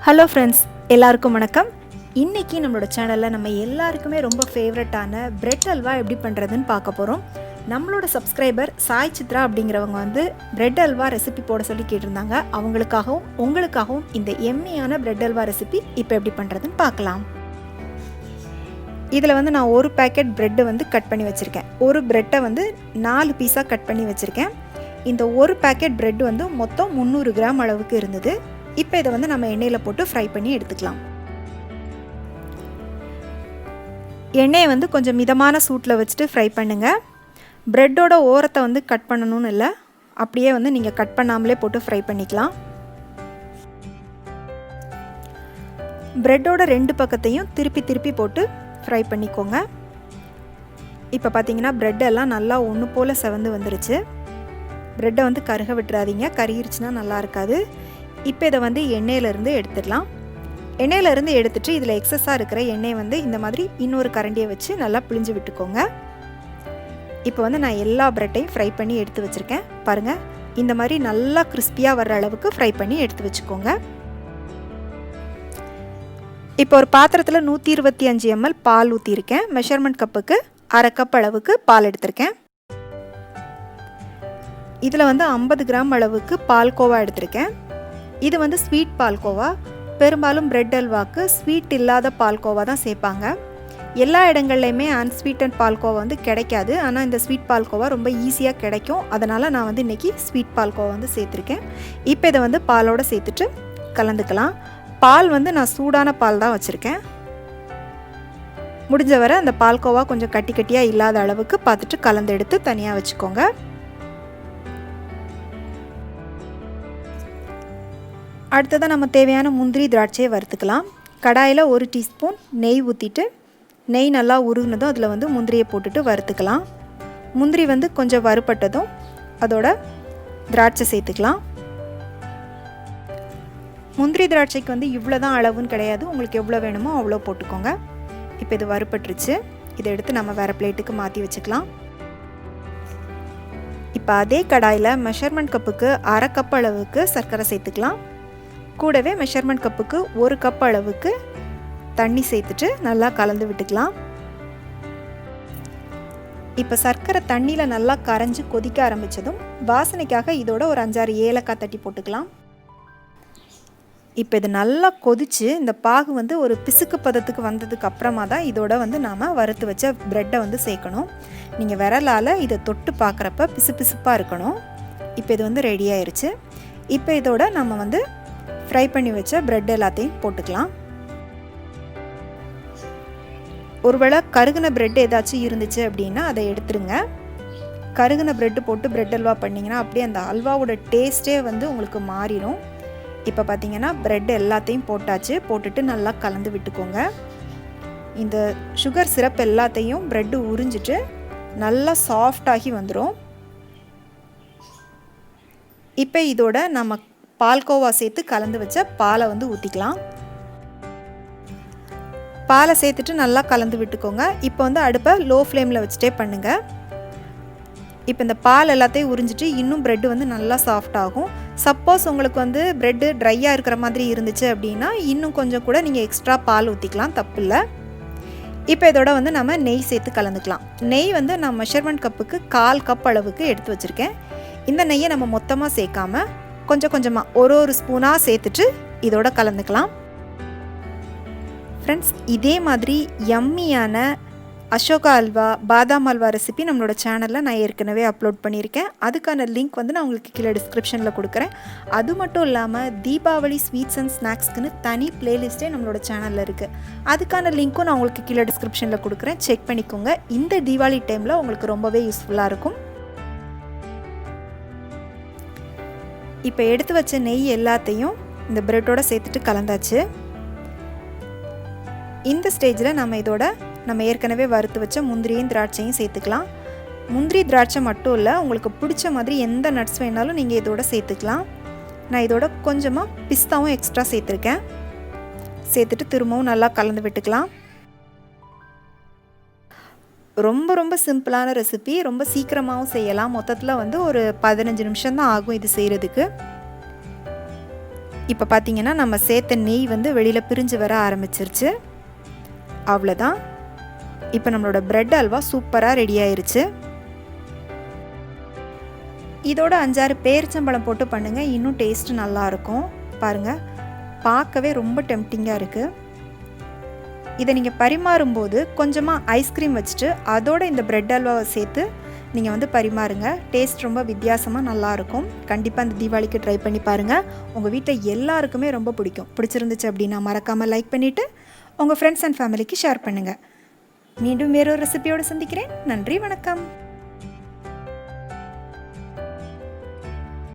Hello friends, எல்லாருக்கும் வணக்கம். இன்றைக்கி நம்மளோட சேனலில் நம்ம எல்லாருக்குமே ரொம்ப ஃபேவரட்டான பிரெட் அல்வா எப்படி பண்ணுறதுன்னு பார்க்க போகிறோம். நம்மளோட சப்ஸ்கிரைபர் சாய் சித்ரா அப்படிங்கிறவங்க வந்து பிரெட் அல்வா ரெசிபி போட சொல்லி கேட்டிருந்தாங்க. அவங்களுக்காகவும் உங்களுக்காகவும் இந்த எம்மியான பிரெட் அல்வா ரெசிபி இப்போ எப்படி பண்ணுறதுன்னு பார்க்கலாம். இதில் வந்து நான் ஒரு பேக்கெட் ப்ரெட்டு வந்து கட் பண்ணி வச்சுருக்கேன். ஒரு ப்ரெட்டை வந்து 4 பீஸாக கட் பண்ணி வச்சுருக்கேன். இந்த ஒரு பேக்கெட் ப்ரெட் வந்து மொத்தம் 300 கிராம் அளவுக்கு இருந்தது. இப்போ இதை வந்து நம்ம எண்ணெயில் போட்டு ஃப்ரை பண்ணி எடுத்துக்கலாம். எண்ணெயை வந்து கொஞ்சம் மிதமான சூட்டில் வச்சுட்டு ஃப்ரை பண்ணுங்கள். ப்ரெட்டோட ஓரத்தை வந்து கட் பண்ணணும்னு இல்லை, அப்படியே வந்து நீங்கள் கட் பண்ணாமலே போட்டு ஃப்ரை பண்ணிக்கலாம். ப்ரெட்டோட 2 பக்கத்தையும் திருப்பி போட்டு ஃப்ரை பண்ணிக்கோங்க. இப்போ பார்த்தீங்கன்னா ப்ரெட் எல்லாம் நல்லா ஒன்று போல் செவந்து வந்துருச்சு. ப்ரெட்டை வந்து கருக விட்டுறாதீங்க, கருகிருச்சுன்னா நல்லா இருக்காது. இப்போ இதை வந்து எண்ணெயிலேருந்து எடுத்துடலாம். எண்ணெயிலேருந்து எடுத்துகிட்டு இதில் எக்ஸஸாக இருக்கிற எண்ணெயை வந்து இந்த மாதிரி இன்னொரு கரண்டியை வச்சு நல்லா பிழிஞ்சு விட்டுக்கோங்க. இப்போ வந்து நான் எல்லா ப்ரெட்டையும் ஃப்ரை பண்ணி எடுத்து வச்சுருக்கேன். பாருங்கள், இந்த மாதிரி நல்லா கிறிஸ்பியாக வர்ற அளவுக்கு ஃப்ரை பண்ணி எடுத்து வச்சுக்கோங்க. இப்போ ஒரு பாத்திரத்தில் 125 ml பால் ஊற்றிருக்கேன். மெஷர்மெண்ட் கப்புக்கு 1/2 கப் அளவுக்கு பால் எடுத்திருக்கேன். இதில் வந்து 50 கிராம் அளவுக்கு பால்கோவா எடுத்திருக்கேன். இது வந்து ஸ்வீட் பால்கோவா. பெரும்பாலும் பிரெட் அல்வாக்கு ஸ்வீட் இல்லாத பால்கோவா தான் சேர்ப்பாங்க. எல்லா இடங்கள்லையுமே அன்ஸ்வீட்டன் பால்கோவா வந்து கிடைக்காது. ஆனால் இந்த ஸ்வீட் பால்கோவா ரொம்ப ஈஸியாக கிடைக்கும். அதனால் நான் வந்து இன்றைக்கி ஸ்வீட் பால்கோவா வந்து சேர்த்துருக்கேன். இப்போ இதை வந்து பாலோடு சேர்த்துட்டு கலந்துக்கலாம். பால் வந்து நான் சூடான பால் தான் வச்சுருக்கேன். முடிஞ்ச வரை அந்த பால்கோவா கொஞ்சம் கட்டி கட்டியாக இல்லாத அளவுக்கு பார்த்துட்டு கலந்து எடுத்து தனியாக வச்சுக்கோங்க. அடுத்ததாக நம்ம தேவையான முந்திரி திராட்சையை வறுத்துக்கலாம். கடாயில் 1 டீஸ்பூன் நெய் ஊற்றிட்டு, நெய் நல்லா உருகுனதும் அதில் வந்து முந்திரியை போட்டுட்டு வறுத்துக்கலாம். முந்திரி வந்து கொஞ்சம் வறுபட்டதும் அதோட திராட்சை சேர்த்துக்கலாம். முந்திரி திராட்சைக்கு வந்து இவ்வளோ தான் அளவுன்னு கிடையாது, உங்களுக்கு எவ்வளோ வேணுமோ அவ்வளோ போட்டுக்கோங்க. இப்போ இது வறுபட்டுருச்சு. இதை எடுத்து நம்ம வேறு பிளேட்டுக்கு மாற்றி வச்சுக்கலாம். இப்போ அதே கடாயில் மெஷர்மெண்ட் கப்புக்கு 1/2 கப் அளவுக்கு சர்க்கரை சேர்த்துக்கலாம். கூடவே மெஷர்மெண்ட் கப்புக்கு 1 கப் அளவுக்கு தண்ணி சேர்த்துட்டு நல்லா கலந்து விட்டுக்கலாம். இப்போ சர்க்கரை தண்ணியில் நல்லா கரைஞ்சி கொதிக்க ஆரம்பித்ததும் வாசனைக்காக இதோட ஒரு 5-6 ஏலக்காய் தட்டி போட்டுக்கலாம். இப்போ இது நல்லா கொதித்து இந்த பாகு வந்து ஒரு பிசுக்கு பதத்துக்கு வந்ததுக்கு அப்புறமா தான் இதோட வந்து நாம் வறுத்து வச்ச ப்ரெட்டை வந்து சேர்க்கணும். நீங்கள் விரலால் இதை தொட்டு பார்க்குறப்ப பிசுப்பாக இருக்கணும். இப்போ இது வந்து ரெடி ஆயிடுச்சு. இப்போ இதோட நம்ம வந்து ஃப்ரை பண்ணி வச்ச ப்ரெட் எல்லாத்தையும் போட்டுக்கலாம். ஒருவேளை கருகின ப்ரெட் ஏதாச்சும் இருந்துச்சு அப்படின்னா அதை எடுத்துருங்க. கருகின ப்ரெட்டு போட்டு ப்ரெட் அல்வா பண்ணிங்கன்னா அப்படியே அந்த அல்வாவோட டேஸ்ட்டே வந்து உங்களுக்கு மாறிடும். இப்போ பார்த்தீங்கன்னா ப்ரெட் எல்லாத்தையும் போட்டாச்சு. போட்டுட்டு நல்லா கலந்து விட்டுக்கோங்க. இந்த சுகர் சிரப் எல்லாத்தையும் ப்ரெட்டு உறிஞ்சிட்டு நல்லா சாஃப்டாகி வந்துடும். இப்போ இதோட நம்ம பால்கோவா சேர்த்து கலந்து வச்ச பாலை வந்து ஊற்றிக்கலாம். பாலை சேர்த்துட்டு நல்லா கலந்து விட்டுக்கோங்க. இப்போ வந்து அடுப்பை லோ ஃப்ளேமில் வச்சுட்டே பண்ணுங்கள். இப்போ இந்த பால் எல்லாத்தையும் உறிஞ்சிட்டு இன்னும் ப்ரெட்டு வந்து நல்லா சாஃப்ட் ஆகும். சப்போஸ் உங்களுக்கு வந்து ப்ரெட்டு ட்ரையாக இருக்கிற மாதிரி இருந்துச்சு அப்படின்னா இன்னும் கொஞ்சம் கூட நீங்கள் எக்ஸ்ட்ரா பால் ஊற்றிக்கலாம், தப்பு இல்லை. இப்போ இதோட வந்து நம்ம நெய் சேர்த்து கலந்துக்கலாம். நெய் வந்து நான் மெஷர்மெண்ட் கப்புக்கு 1/4 கப் அளவுக்கு எடுத்து வச்சுருக்கேன். இந்த நெய்யை நம்ம மொத்தமாக சேர்க்காம கொஞ்சம் கொஞ்சமாக ஒரு ஸ்பூனாக சேர்த்துட்டு இதோட கலந்துக்கலாம். ஃப்ரெண்ட்ஸ், இதே மாதிரி யம்மியான அசோகா அல்வா, பாதாம் அல்வா ரெசிபி நம்மளோட சேனலில் நான் ஏற்கனவே அப்லோட் பண்ணியிருக்கேன். அதுக்கான லிங்க் வந்து நான் உங்களுக்கு கீழே டிஸ்கிரிப்ஷனில் கொடுக்குறேன். அது மட்டும் இல்லாமல் தீபாவளி ஸ்வீட்ஸ் அண்ட் ஸ்நாக்ஸ்க்குன்னு தனி பிளேலிஸ்ட்டே நம்மளோட சேனலில் இருக்குது. அதுக்கான லிங்க்கும் நான் உங்களுக்கு கீழே டிஸ்கிரிப்ஷனில் கொடுக்குறேன், செக் பண்ணிக்கோங்க. இந்த தீபாவளி டைமில் உங்களுக்கு ரொம்பவே யூஸ்ஃபுல்லாக இருக்கும். இப்போ எடுத்து வச்ச நெய் எல்லாத்தையும் இந்த ப்ரெட்டோட சேர்த்துட்டு கலந்தாச்சு. இந்த ஸ்டேஜில் நம்ம ஏற்கனவே வறுத்து வச்ச முந்திரியும் திராட்சையும் சேர்த்துக்கலாம். முந்திரி திராட்சை மட்டும் இல்லை, உங்களுக்கு பிடிச்ச மாதிரி எந்த நட்ஸ் வேணாலும் நீங்கள் இதோட சேர்த்துக்கலாம். நான் இதோட கொஞ்சமாக பிஸ்தாவும் எக்ஸ்ட்ரா சேர்த்துருக்கேன். சேர்த்துட்டு திரும்பவும் நல்லா கலந்து விட்டுக்கலாம். ரொம்ப சிம்பிளான ரெசிபி, ரொம்ப சீக்கிரமாகவும் செய்யலாம். மொத்தத்தில் வந்து ஒரு 15 நிமிஷம் தான் ஆகும் இது செய்கிறதுக்கு. இப்போ பார்த்தீங்கன்னா நம்ம சேர்த்த நெய் வந்து வெளியில் பிரிஞ்சு வர ஆரம்பிச்சிருச்சு. அவ்வளோதான். இப்போ நம்மளோட பிரெட் அல்வா சூப்பராக ரெடி ஆயிருச்சு. இதோட 5-6 பேரிச்சம்பழம் போட்டு பண்ணுங்கள், இன்னும் டேஸ்ட்டு நல்லாயிருக்கும். பாருங்கள், பார்க்கவே ரொம்ப டெம்டிங்காக இருக்குது. இதை நீங்கள் பரிமாறும்போது கொஞ்சமாக ஐஸ்கிரீம் வச்சுட்டு அதோட இந்த பிரெட் அல்வாவை சேர்த்து நீங்கள் வந்து பரிமாறுங்க. டேஸ்ட் ரொம்ப வித்தியாசமாக நல்லாயிருக்கும். கண்டிப்பாக இந்த தீபாவளிக்கு ட்ரை பண்ணி பாருங்கள். உங்கள் வீட்டில் எல்லாருக்குமே ரொம்ப பிடிக்கும். பிடிச்சிருந்துச்சு அப்படின்னா மறக்காமல் லைக் பண்ணிவிட்டு உங்கள் ஃப்ரெண்ட்ஸ் அண்ட் ஃபேமிலிக்கு ஷேர் பண்ணுங்கள். மீண்டும் வேறொரு ரெசிபியோடு சந்திக்கிறேன். நன்றி, வணக்கம்.